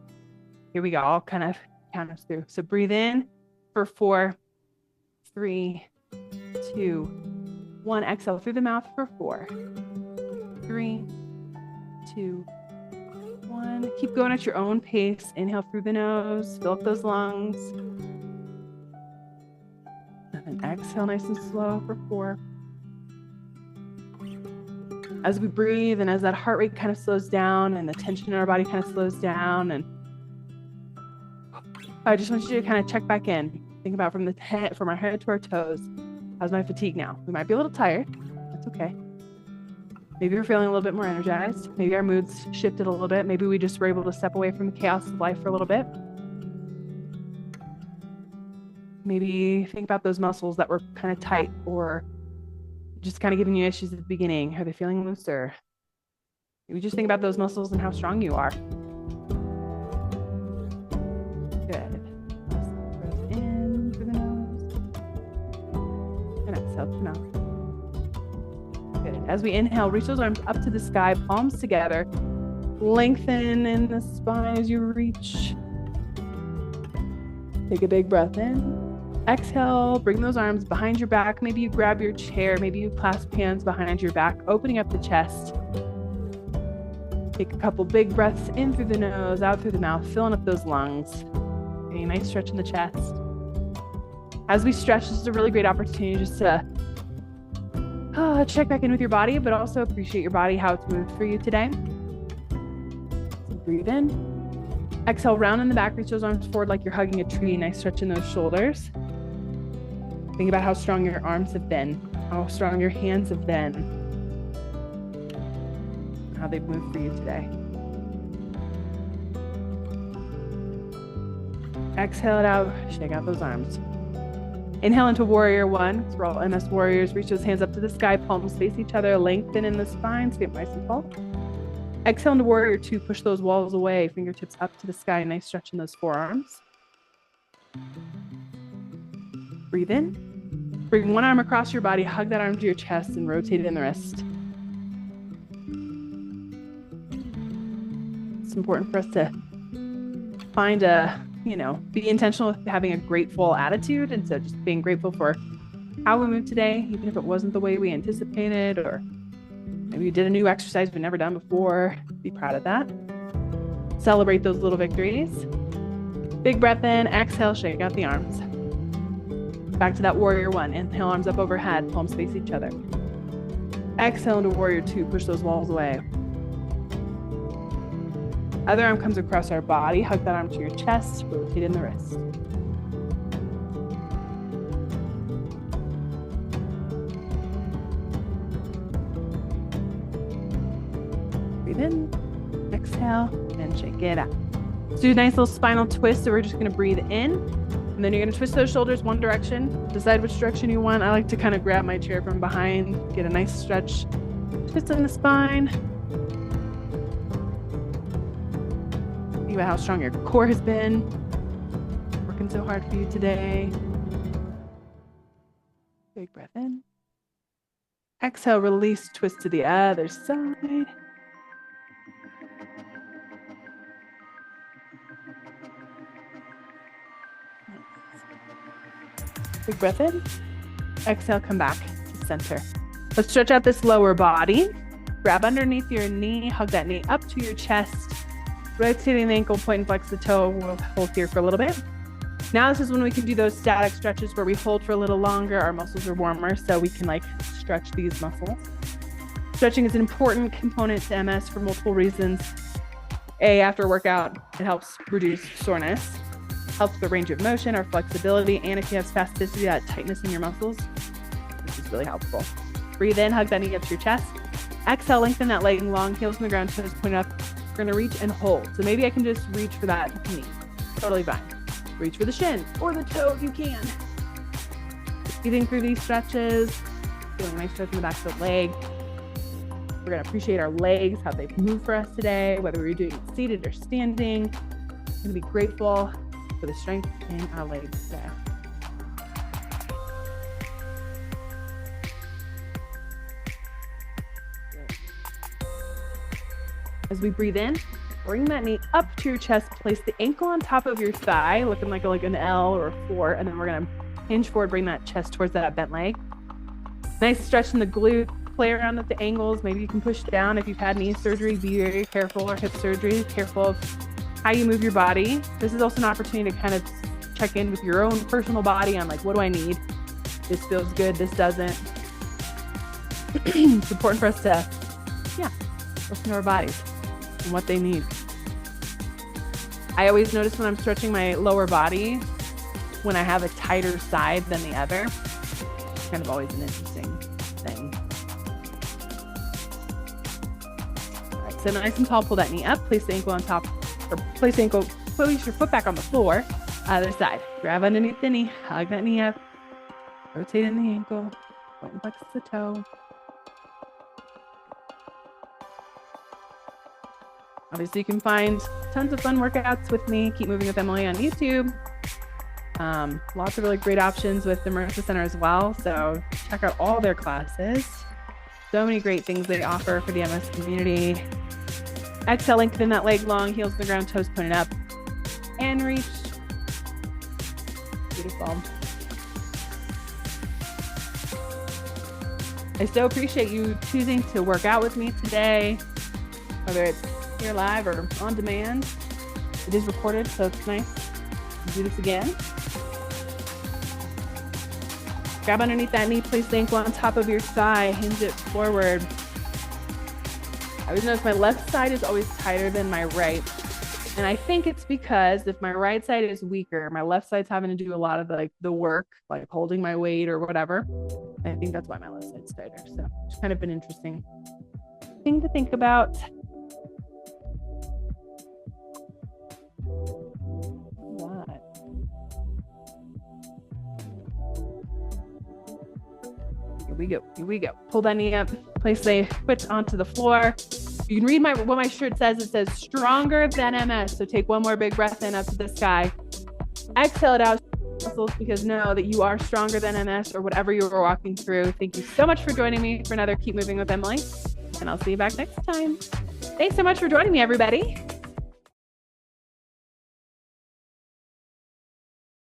Here we go. I'll kind of count us through. So breathe in for 4, 3, 2, 1. Exhale through the mouth for 4, 3, 2, 1. Keep going at your own pace. Inhale through the nose. Fill up those lungs. And then exhale nice and slow for 4. As we breathe and as that heart rate kind of slows down and the tension in our body kind of slows down, and I just want you to kind of check back in. Think about from our head to our toes. How's my fatigue now? We might be a little tired. That's okay. Maybe we're feeling a little bit more energized. Maybe our moods shifted a little bit. Maybe we just were able to step away from the chaos of life for a little bit. Maybe think about those muscles that were kind of tight or just kind of giving you issues at the beginning. Are they feeling looser? Maybe just think about those muscles and how strong you are. Good. Breath in through the nose. And exhale through the mouth. Good. As we inhale, reach those arms up to the sky, palms together. Lengthen in the spine as you reach. Take a big breath in. Exhale, bring those arms behind your back. Maybe you grab your chair. Maybe you clasp hands behind your back, opening up the chest. Take a couple big breaths in through the nose, out through the mouth, filling up those lungs. Okay, nice stretch in the chest. As we stretch, this is a really great opportunity just to check back in with your body, but also appreciate your body, how it's moved for you today. So breathe in. Exhale, round in the back, reach those arms forward like you're hugging a tree. Nice stretch in those shoulders. Think about how strong your arms have been, how strong your hands have been, how they've moved for you today. Exhale it out, shake out those arms. Inhale into warrior 1. So we're all MS warriors. Reach those hands up to the sky, palms face each other, lengthen in the spine, stay nice and tall. Exhale into warrior 2, push those walls away, fingertips up to the sky, nice stretch in those forearms. Breathe in. Bring one arm across your body, hug that arm to your chest, and rotate it in the wrist. It's important for us to find be intentional with having a grateful attitude. And so just being grateful for how we moved today, even if it wasn't the way we anticipated, or maybe you did a new exercise we've never done before. Be proud of that. Celebrate those little victories. Big breath in, exhale, shake out the arms. Back to that warrior 1. Inhale, arms up overhead, palms face each other. Exhale into warrior 2, push those walls away. Other arm comes across our body, hug that arm to your chest, rotate in the wrist. Breathe in, exhale, and shake it out. Let's do a nice little spinal twist. So we're just going to breathe in, and then you're going to twist those shoulders one direction. Decide which direction you want. I like to kind of grab my chair from behind, get a nice stretch, twist in the spine. Think about how strong your core has been. Working so hard for you today. Big breath in. Exhale, release, twist to the other side. Big breath in. Exhale, come back to center. Let's stretch out this lower body. Grab underneath your knee, hug that knee up to your chest, rotating the ankle, point and flex the toe. We'll hold here for a little bit. Now this is when we can do those static stretches where we hold for a little longer. Our muscles are warmer, so we can like stretch these muscles. Stretching is an important component to MS for multiple reasons. A, after a workout, it helps reduce soreness, helps the range of motion or flexibility, and if you have spasticity, that tightness in your muscles, this is really helpful. Breathe in, hug that knee up to your chest. Exhale, lengthen that leg long, heels on the ground, toes point up. We're gonna reach and hold. So maybe I can just reach for that knee. Totally fine. Reach for the shin or the toe if you can. Breathing through these stretches, feeling a nice stretch in the back of the leg. We're gonna appreciate our legs, how they've moved for us today, whether we're doing it seated or standing. We're gonna be grateful for the strength in our legs today. As we breathe in, bring that knee up to your chest, place the ankle on top of your thigh, looking like an L or a 4, and then we're gonna hinge forward, bring that chest towards that bent leg. Nice stretch in the glute, play around with the angles. Maybe you can push down if you've had knee surgery, be very careful, or hip surgery, careful of how you move your body. This is also an opportunity to kind of check in with your own personal body on like, what do I need? This feels good, this doesn't. It's important for us to, listen to our bodies and what they need. I always notice when I'm stretching my lower body, when I have a tighter side than the other. It's kind of always an interesting thing. All right, so nice and tall, pull that knee up, place the ankle on top, or place your foot back on the floor. Other side, grab underneath the knee, hug that knee up, rotate in the ankle, point and flex the toe. Obviously, you can find tons of fun workouts with me. Keep Moving with Emily on YouTube. Lots of really great options with the Marissa Center as well. So check out all their classes. So many great things they offer for the MS community. Exhale, lengthen that leg long, heels to the ground, toes pointed up, and reach. Beautiful. I so appreciate you choosing to work out with me today, whether it's here live or on demand. It is recorded, so it's nice to do this again. Grab underneath that knee, place the ankle on top of your thigh, hinge it forward. I always notice my left side is always tighter than my right. And I think it's because if my right side is weaker, my left side's having to do a lot of the work, like holding my weight or whatever. I think that's why my left side's tighter. So it's kind of an interesting thing to think about. Here we go. Pull that knee up, place the foot onto the floor. You can read what my shirt says. It says stronger than MS. So take one more big breath in up to the sky. Exhale it out, muscles, because know that you are stronger than MS or whatever you were walking through. Thank you so much for joining me for another Keep Moving with Emily. And I'll see you back next time. Thanks so much for joining me, everybody.